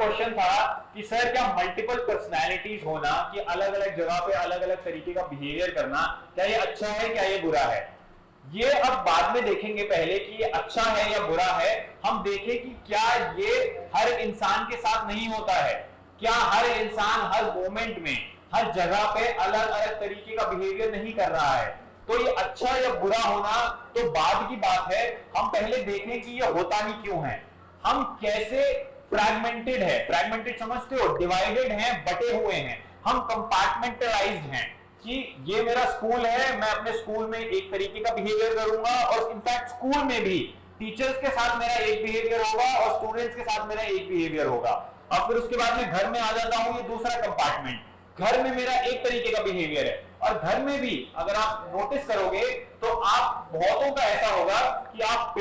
Question था कि sir क्या मल्टीपल पर्सनैलिटीज होना, कि अलग अलग जगह पे अलग अलग तरीके का बिहेवियर करना, क्या ये अच्छा है, क्या ये बुरा है? ये अब बाद में देखेंगे, पहले कि ये अच्छा है या बुरा है। हम देखें कि क्या ये हर इंसान के साथ नहीं होता है, क्या हर इंसान हर मोमेंट में हर जगह पे अलग अलग तरीके का बिहेवियर नहीं कर रहा है। तो ये अच्छा या बुरा होना तो बाद की बात है, हम पहले देखें कि ये होता ही क्यों है। हम कैसे फ्रैगमेंटेड है, फ्रैगमेंटेड समझते हो, डिवाइडेड हैं, बटे हुए हैं, हम कंपार्टमेंटलाइज्ड हैं कि ये मेरा स्कूल है, मैं अपने स्कूल में एक तरीके का बिहेवियर करूंगा, और इनफैक्ट स्कूल में भी टीचर्स के साथ मेरा एक बिहेवियर होगा और स्टूडेंट्स के साथ मेरा एक बिहेवियर होगा। और फिर उसके बाद में घर में आ जाता हूं, ये दूसरा कंपार्टमेंट, घर में मेरा एक तरीके का बिहेवियर है। और घर में भी अगर आप नोटिस करोगे तो आप बहुतों का ऐसा होगा कि आप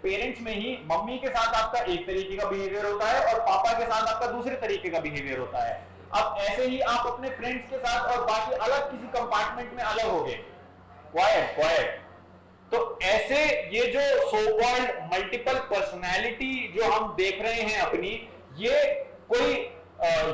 पेरेंट्स में ही मम्मी के साथ आपका एक तरीके का बिहेवियर होता है और पापा के साथ आपका दूसरे तरीके का बिहेवियर होता है। अब ऐसे ही आप अपने फ्रेंड्स के साथ और बाकी अलग किसी कंपार्टमेंट में अलग हो गए। Quite quite. तो ऐसे ये जो सो कॉल्ड मल्टीपल पर्सनैलिटी जो हम देख रहे हैं अपनी, ये कोई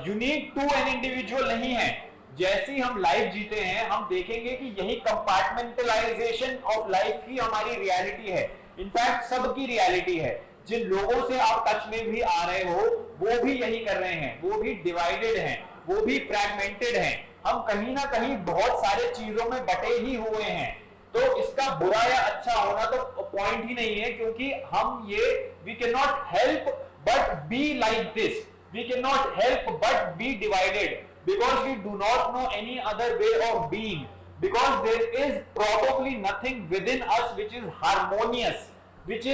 यूनिक टू एन इंडिविजुअल नहीं है। जैसी हम लाइफ जीते हैं हम देखेंगे कि यही कंपार्टमेंटलाइजेशन ऑफ लाइफ की हमारी रियलिटी है, इनफैक्ट सबकी रियलिटी है। जिन लोगों से आप टच में भी आ रहे हो वो भी यही कर रहे हैं, वो भी डिवाइडेड हैं, वो भी फ्रैगमेंटेड हैं। हम कहीं ना कहीं बहुत सारे चीजों में बटे ही हुए हैं। तो इसका बुरा या अच्छा होना तो पॉइंट ही नहीं है, क्योंकि हम ये we can not help but be like this, we can not help but be divided, because we do not know any other way of being, because there is probably nothing within us which is harmonious, which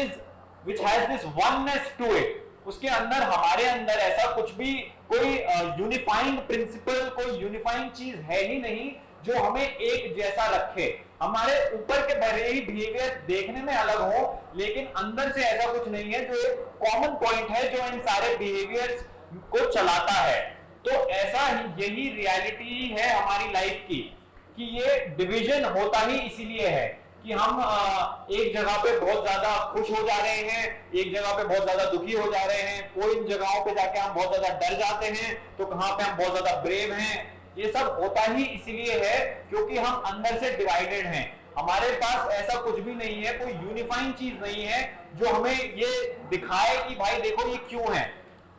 has this oneness to it. उसके अंदर हमारे अंदर ऐसा कुछ भी कोई unifying principal, कोई unifying चीज है ही नहीं जो हमें एक जैसा रखे। हमारे ऊपर के भले ही बिहेवियर देखने में अलग हो, लेकिन अंदर से ऐसा कुछ नहीं है जो एक कॉमन पॉइंट है जो इन सारे बिहेवियर्स को चलाता है। तो ऐसा ही यही रियलिटी है हमारी लाइफ की, कि ये डिवीजन होता ही इसीलिए है कि हम एक जगह पे बहुत ज्यादा खुश हो जा रहे हैं, एक जगह पे बहुत ज्यादा दुखी हो जा रहे हैं, कोई इन जगहों पे जाके हम बहुत ज्यादा डर जाते हैं, तो कहां पे हम बहुत ज्यादा ब्रेव हैं। ये सब होता ही इसीलिए है क्योंकि हम अंदर से डिवाइडेड हैं। हमारे पास ऐसा कुछ भी नहीं है, कोई यूनिफाइंग चीज नहीं है जो हमें ये दिखाए कि भाई देखो ये क्यों है।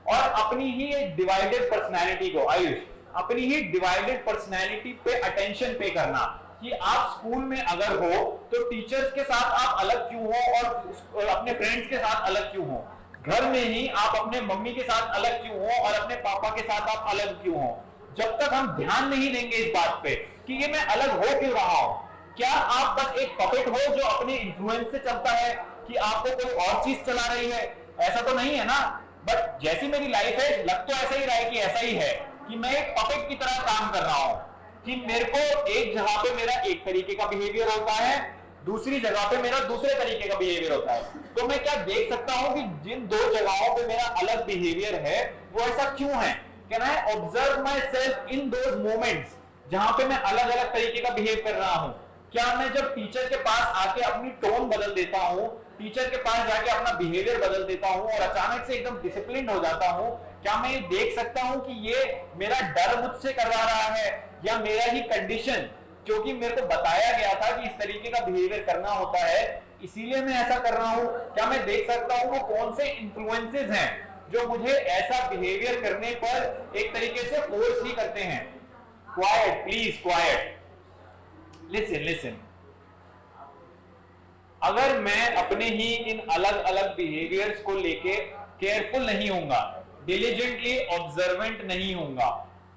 और अपनी ही एक डिवाइडेड पर्सनैलिटी को, आयुष, अपनी ही डिवाइडेड पर्सनैलिटी पे अटेंशन पे करना कि आप स्कूल में अगर हो तो टीचर्स के साथ आप अलग क्यों हो और अपने फ्रेंड्स के साथ अलग क्यों हो। घर में ही आप अपने मम्मी के साथ अलग क्यों हो और अपने पापा के साथ आप अलग क्यों हो। जब तक हम ध्यान नहीं देंगे इस बात पे कि ये मैं अलग हो क्यों रहा हूं, क्या आप बस एक पपेट हो जो अपने इन्फ्लुएंस से चलता है कि आपको कोई और चीज चला रही है? ऐसा तो नहीं है ना। बट जैसी मेरी लाइफ है लग तो ऐसा ही रहा है कि ऐसा ही है कि मैं एक पपेट की तरह काम कर रहा हूं, कि मेरे को एक जगह पे मेरा एक तरीके का बिहेवियर होता है, दूसरी जगह पे मेरा दूसरे तरीके का बिहेवियर होता है। तो मैं क्या देख सकता हूं कि जिन दो जगहों पे मेरा अलग बिहेवियर है वो ऐसा क्यों है। Can I observe my self in those moments जहां पे मैं अलग अलग तरीके का बिहेव कर रहा हूं। क्या मैं जब टीचर के पास आके अपनी टोन बदल देता हूं, टीचर के पास जाके अपना बिहेवियर बदल देता हूं और अचानक से एकदम डिसिप्लिन हो जाता हूं, क्या मैं ये देख सकता हूं कि ये मेरा डर मुझसे करवा रहा है या मेरा ही कंडीशन, क्योंकि मेरे को बताया गया था कि इस तरीके का बिहेवियर करना होता है इसीलिए मैं ऐसा कर रहा हूं। क्या मैं देख सकता हूं वो कौन से इन्फ्लुएंसेस हैं जो मुझे ऐसा बिहेवियर करने पर एक तरीके से फोर्स ही करते हैं। Quite please, quite, listen listen. अगर मैं अपने ही इन अलग अलग बिहेवियर्स को लेके केयरफुल नहीं होऊंगा, डिलीजेंटली ऑब्जर्वेंट नहीं होऊंगा,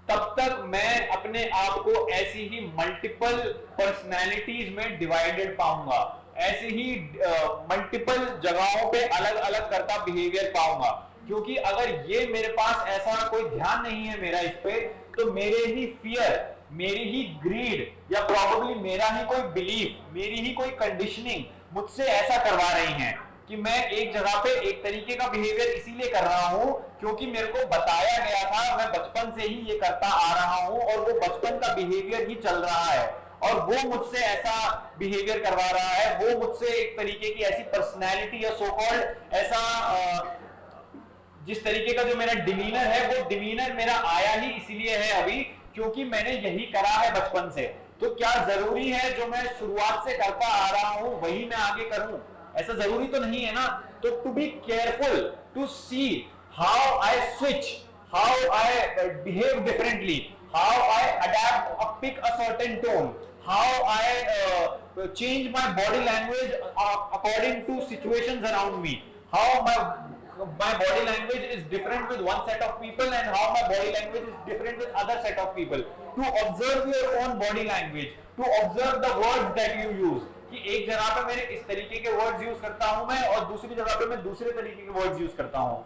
तब तक मैं अपने आप को ऐसी ही मल्टीपल पर्सनैलिटीज में डिवाइडेड पाऊंगा, ऐसे ही मल्टीपल जगहों पे अलग अलग करता बिहेवियर पाऊंगा। क्योंकि अगर ये मेरे पास ऐसा कोई ध्यान नहीं है मेरा इस पे, तो मेरे ही फियर, मेरी ही ग्रीड या प्रॉब्ली मेरा ही कोई बिलीफ, मेरी ही कोई कंडीशनिंग मुझसे ऐसा करवा रही हैं कि मैं एक जगह पे एक तरीके का बिहेवियर इसीलिए कर रहा हूं क्योंकि मेरे को बताया गया था, मैं बचपन से ही ये करता आ रहा हूं और वो बचपन का बिहेवियर ही चल रहा है और वो मुझसे ऐसा बिहेवियर करवा रहा है, वो मुझसे एक तरीके की ऐसी पर्सनैलिटी या सो कॉल्ड ऐसा जिस तरीके का जो मेरा डिमीनर है, वो डिमीनर मेरा आया ही इसलिए है अभी क्योंकि मैंने यही करा है बचपन से। तो क्या जरूरी है जो मैं शुरुआत से करता आ रहा हूं वही मैं आगे करूं? ऐसा जरूरी तो नहीं है ना। तो to be careful to see how I switch, how I behave differently, how I adapt pick a certain tone, how I change my body language according to situations around me, how my body language is different with one set of people and how my body language is different with other set of people. To observe your own body language, to observe the words that you use, कि एक जगह पे मेरे इस तरीके के words use करता हूं मैं और दूसरी जगह पे मैं दूसरे तरीके के वर्ड्स यूज करता हूं।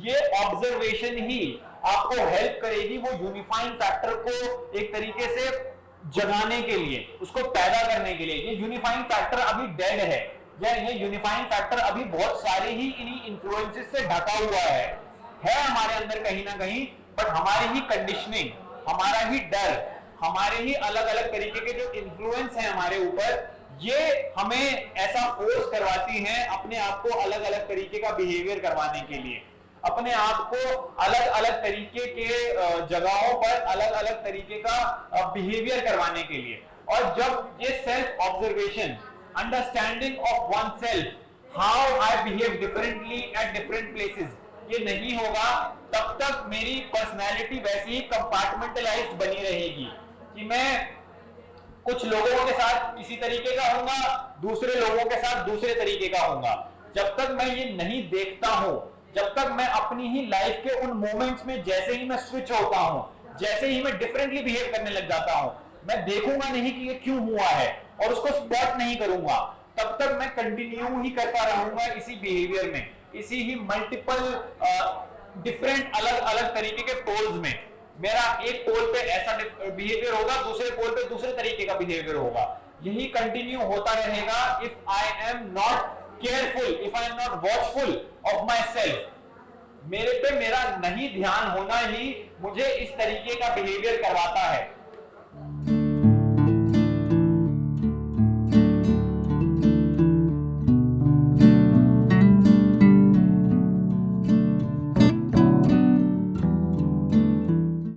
ये ऑब्जर्वेशन ही आपको हेल्प करेगी वो यूनिफाइंग फैक्टर को एक तरीके से जगाने के लिए, उसको पैदा करने के लिए। ये यूनिफाइंग फैक्टर अभी डेड है, या ये यूनिफाइंग फैक्टर अभी बहुत सारे ही इन्हीं इन्फ्लुएंसेस से ढका हुआ है हमारे अंदर कहीं ना कहीं, बट हमारी ही कंडीशनिंग, हमारा ही डर, हमारे ही अलग अलग तरीके के जो इन्फ्लुएंस है हमारे ऊपर, ये हमें ऐसा फोर्स करवाती हैं अपने आप को अलग अलग तरीके का बिहेवियर करवाने के लिए, अपने आप को अलग अलग तरीके के जगहों पर अलग अलग तरीके का बिहेवियर करवाने के लिए। और जब ये self observation, understanding of one self, how I behave differently at different places, ये नहीं होगा तब तक मेरी पर्सनैलिटी वैसी ही कंपार्टमेंटलाइज्ड बनी रहेगी कि मैं कुछ लोगों के साथ किसी तरीके का होऊंगा, दूसरे लोगों के साथ दूसरे तरीके का होऊंगा। जब तक मैं ये नहीं देखता हूं, जब तक मैं अपनी ही लाइफ के उन मोमेंट्स में जैसे ही मैं स्विच होता हूं, जैसे ही मैं डिफरेंटली बिहेव करने लग जाता हूं, मैं देखूंगा नहीं कि ये क्यों हुआ है और उसको स्पॉट नहीं करूंगा, तब तक मैं कंटिन्यू ही करता रहूंगा इसी बिहेवियर में, इसी ही मल्टीपल डिफरेंट अलग अलग तरीके के पोल्स में। मेरा एक पोल पे ऐसा बिहेवियर होगा, दूसरे पोल पे दूसरे तरीके का बिहेवियर होगा। यही कंटिन्यू होता रहेगा if I am not careful, if I am not watchful of my self. मेरे पे मेरा नहीं ध्यान होना ही मुझे इस तरीके का बिहेवियर करवाता है।